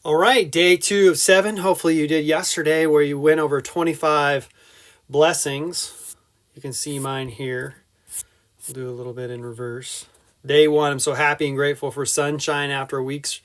All right, day 2 of 7. Hopefully you did yesterday where you went over 25 blessings. You can see mine here. We'll do a little bit in reverse. Day 1, I'm so happy and grateful for sunshine after a week's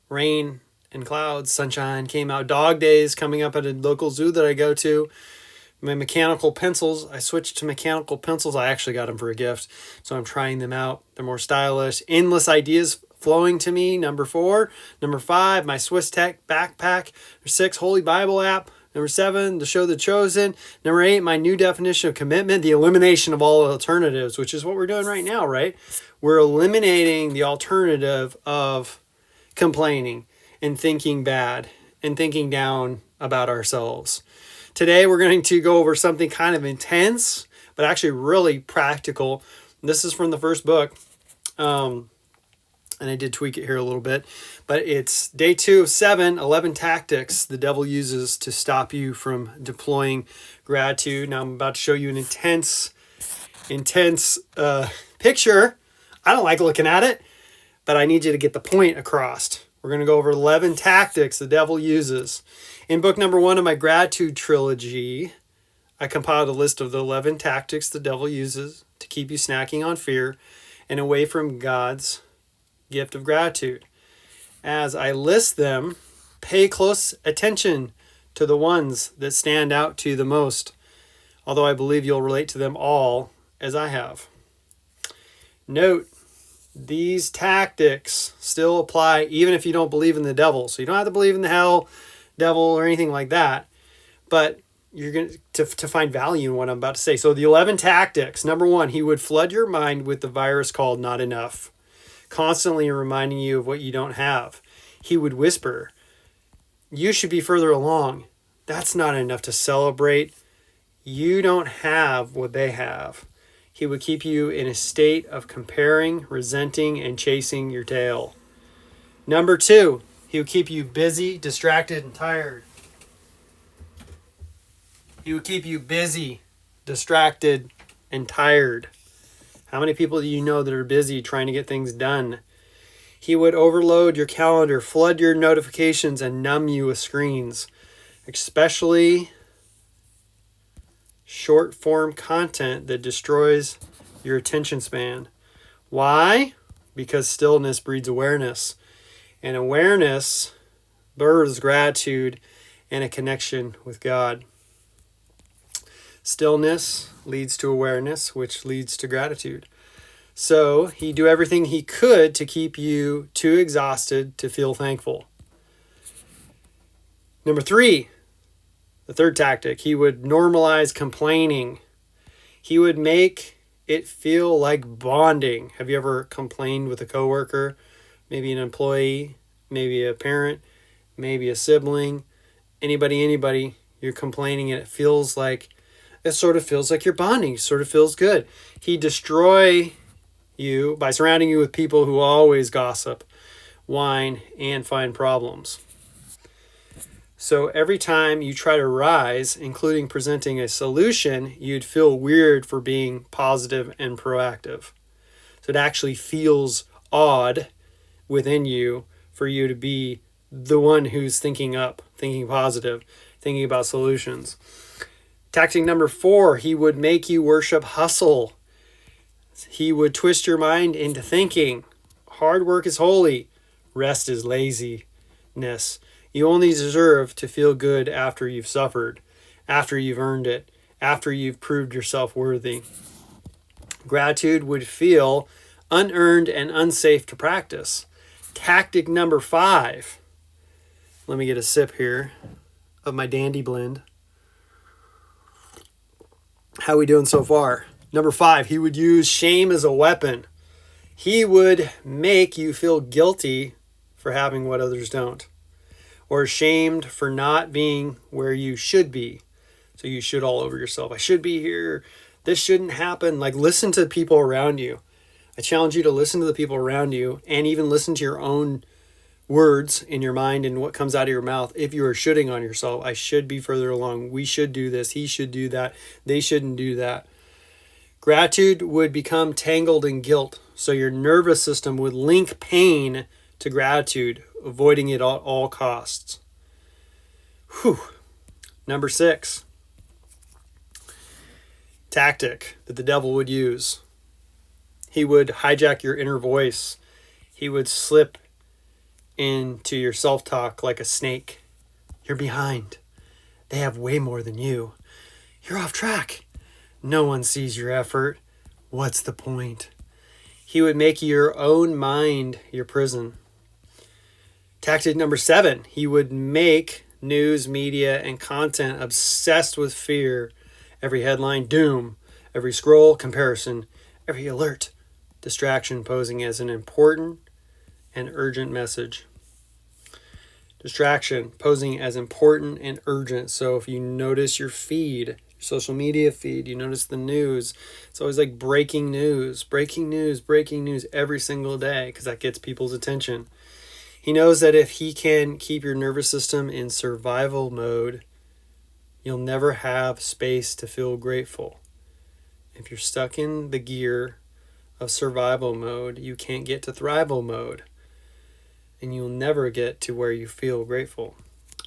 rain and clouds. Sunshine came out. Dog days coming up at a local zoo that I go to. My mechanical pencils, I switched to mechanical pencils. I actually got them for a gift, so I'm trying them out. They're more stylish. Endless ideas flowing to me. Number 4. Number 5, my Swiss Tech backpack. Number 6, Holy Bible app. Number 7, the show The Chosen. Number 8, my new definition of commitment, the elimination of all alternatives, which is what we're doing right now, right? We're eliminating the alternative of complaining and thinking bad and thinking down about ourselves. Today we're going to go over something kind of intense, but actually really practical. This is from the first book, and I did tweak it here a little bit, but it's day 2 of 7, 11 tactics the devil uses to stop you from deploying gratitude. Now I'm about to show you an intense picture. I don't like looking at it, but I need you to get the point across. We're going to go over 11 tactics the devil uses. In book number 1 of my gratitude trilogy, I compiled a list of the 11 tactics the devil uses to keep you snacking on fear and away from God's gift of gratitude. As I list them, pay close attention to the ones that stand out to you the most, although I believe you'll relate to them all as I have. Note, these tactics still apply even if you don't believe in the devil. So you don't have to believe in the hell, devil, or anything like that. But you're going to find value in what I'm about to say. So the 11 tactics. Number 1, he would flood your mind with the virus called not enough, constantly reminding you of what you don't have. He would whisper, you should be further along. That's not enough to celebrate. You don't have what they have. He would keep you in a state of comparing, resenting, and chasing your tail. Number 2, he would keep you busy, distracted, and tired. He would keep you busy, distracted, and tired. How many people do you know that are busy trying to get things done? He would overload your calendar, flood your notifications, and numb you with screens, especially short form content that destroys your attention span. Why? Because stillness breeds awareness, and awareness births gratitude and a connection with God. Stillness leads to awareness, which leads to gratitude. So he'd do everything he could to keep you too exhausted to feel thankful. Number 3, the third tactic, he would normalize complaining. He would make it feel like bonding. Have you ever complained with a coworker, maybe an employee, maybe a parent, maybe a sibling, anybody, you're complaining and it sort of feels like you're bonding, it sort of feels good. He destroy you by surrounding you with people who always gossip, whine, and find problems. So every time you try to rise, including presenting a solution, you'd feel weird for being positive and proactive. So it actually feels odd within you for you to be the one who's thinking up, thinking positive, thinking about solutions. Tactic number 4, he would make you worship hustle. He would twist your mind into thinking hard work is holy, rest is laziness. You only deserve to feel good after you've suffered, after you've earned it, after you've proved yourself worthy. Gratitude would feel unearned and unsafe to practice. Tactic number 5. Let me get a sip here of my Dandy blend. How are we doing so far? Number 5, he would use shame as a weapon. He would make you feel guilty for having what others don't, or ashamed for not being where you should be. So you should all over yourself. I should be here. This shouldn't happen. Like, listen to people around you. I challenge you to listen to the people around you and even listen to your own words in your mind and what comes out of your mouth. If you are shoulding on yourself, I should be further along. We should do this. He should do that. They shouldn't do that. Gratitude would become tangled in guilt. So your nervous system would link pain to gratitude, avoiding it at all costs. Whew. Number 6, tactic that the devil would use. He would hijack your inner voice. He would slip into your self-talk like a snake. You're behind. They have way more than you. You're off track. No one sees your effort. What's the point? He would make your own mind your prison. Tactic number 7, he would make news, media, and content obsessed with fear. Every headline, doom. Every scroll, comparison. Every alert, distraction posing as an important and urgent message. Distraction posing as important and urgent. So if you notice your feed, your social media feed, you notice the news, it's always like breaking news every single day, because that gets people's attention. He knows that if he can keep your nervous system in survival mode, you'll never have space to feel grateful. If you're stuck in the gear of survival mode, you can't get to thrival mode, and you'll never get to where you feel grateful.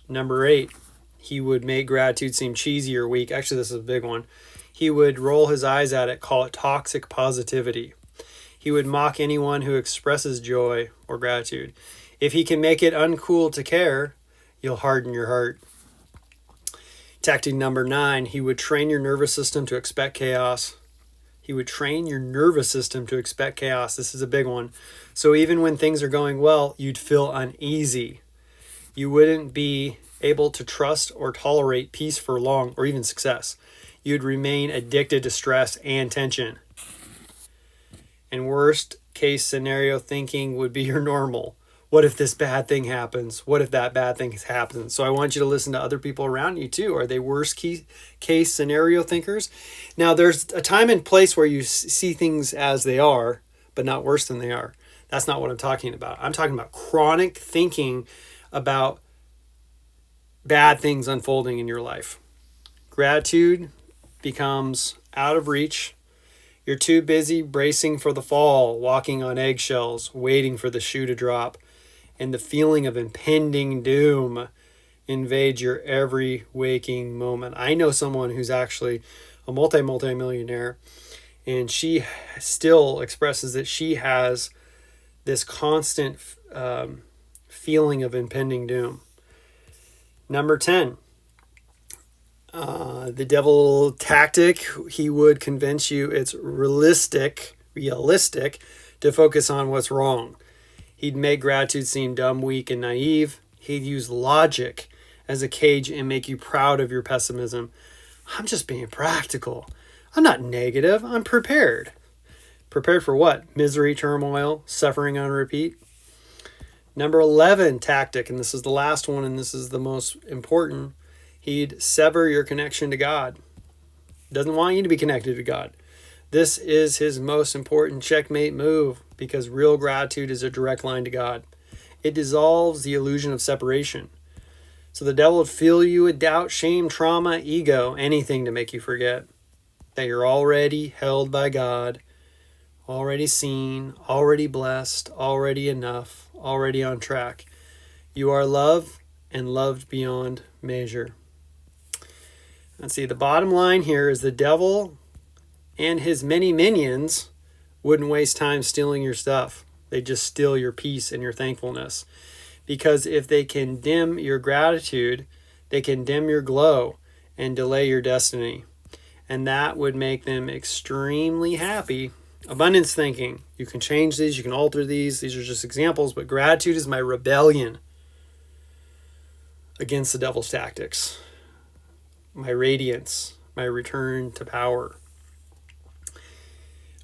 Number 8, he would make gratitude seem cheesy or weak. Actually, this is a big one. He would roll his eyes at it, call it toxic positivity. He would mock anyone who expresses joy or gratitude. If he can make it uncool to care, you'll harden your heart. Tactic number 9, he would train your nervous system to expect chaos. He would train your nervous system to expect chaos. This is a big one. So even when things are going well, you'd feel uneasy. You wouldn't be able to trust or tolerate peace for long, or even success. You'd remain addicted to stress and tension. And worst case scenario thinking would be your normal. What if this bad thing happens? What if that bad thing happens? So I want you to listen to other people around you too. Are they worst case scenario thinkers? Now, there's a time and place where you see things as they are, but not worse than they are. That's not what I'm talking about. I'm talking about chronic thinking about bad things unfolding in your life. Gratitude becomes out of reach. You're too busy bracing for the fall, walking on eggshells, waiting for the shoe to drop. And the feeling of impending doom invades your every waking moment. I know someone who's actually a multi-millionaire, and she still expresses that she has this constant feeling of impending doom. Number 10, the devil tactic. He would convince you it's realistic to focus on what's wrong. He'd make gratitude seem dumb, weak, and naive. He'd use logic as a cage and make you proud of your pessimism. I'm just being practical. I'm not negative. I'm prepared. Prepared for what? Misery, turmoil, suffering on repeat. Number 11 tactic, and this is the last one, and this is the most important. He'd sever your connection to God. Doesn't want you to be connected to God. This is his most important checkmate move, because real gratitude is a direct line to God. It dissolves the illusion of separation. So the devil would fill you with doubt, shame, trauma, ego, anything to make you forget that you're already held by God, already seen, already blessed, already enough, already on track. You are loved and loved beyond measure. Let's see, the bottom line here is the devil and his many minions wouldn't waste time stealing your stuff. They just steal your peace and your thankfulness. Because if they can dim your gratitude, they can dim your glow and delay your destiny. And that would make them extremely happy. Abundance thinking. You can change these, you can alter these. These are just examples, but gratitude is my rebellion against the devil's tactics. My radiance, my return to power.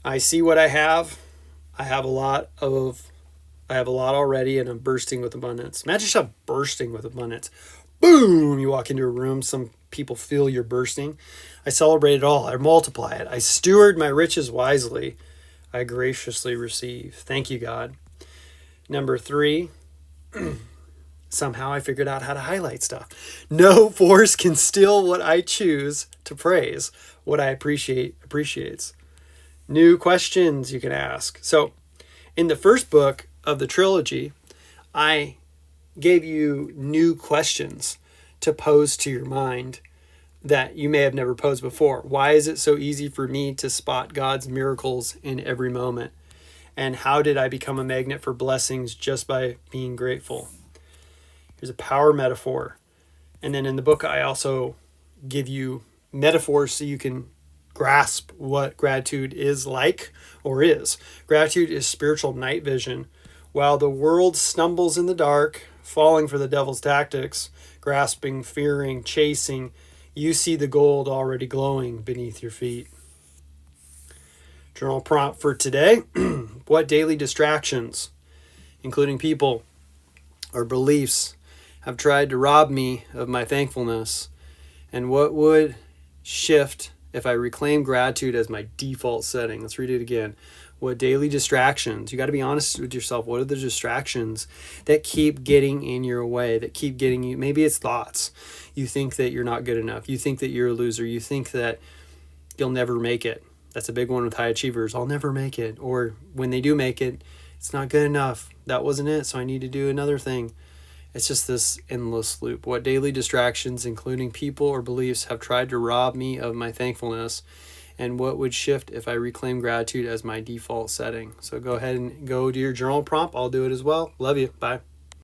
I see what I have. I have a lot already, and I'm bursting with abundance. Imagine yourself bursting with abundance. Boom! You walk into a room, some people feel you're bursting. I celebrate it all. I multiply it. I steward my riches wisely. I graciously receive. Thank you, God. Number 3, somehow I figured out how to highlight stuff. No force can steal what I choose to praise. What I appreciates. New questions you can ask. So, in the first book of the trilogy, I gave you new questions to pose to your mind that you may have never posed before. Why is it so easy for me to spot God's miracles in every moment? And how did I become a magnet for blessings just by being grateful? Here's a power metaphor. And then in the book, I also give you metaphors so you can grasp what gratitude is like or is. Gratitude is spiritual night vision. While the world stumbles in the dark, falling for the devil's tactics, grasping, fearing, chasing, you see the gold already glowing beneath your feet. Journal prompt for today. What daily distractions, including people or beliefs, have tried to rob me of my thankfulness? And what would shift if I reclaim gratitude as my default setting? Let's read it again. What daily distractions? You got to be honest with yourself. What are the distractions that keep getting in your way, that keep getting you? Maybe it's thoughts. You think that you're not good enough. You think that you're a loser. You think that you'll never make it. That's a big one with high achievers. I'll never make it. Or when they do make it, it's not good enough. That wasn't it, so I need to do another thing. It's just this endless loop. What daily distractions, including people or beliefs, have tried to rob me of my thankfulness? And what would shift if I reclaim gratitude as my default setting? So go ahead and go do your journal prompt. I'll do it as well. Love you. Bye.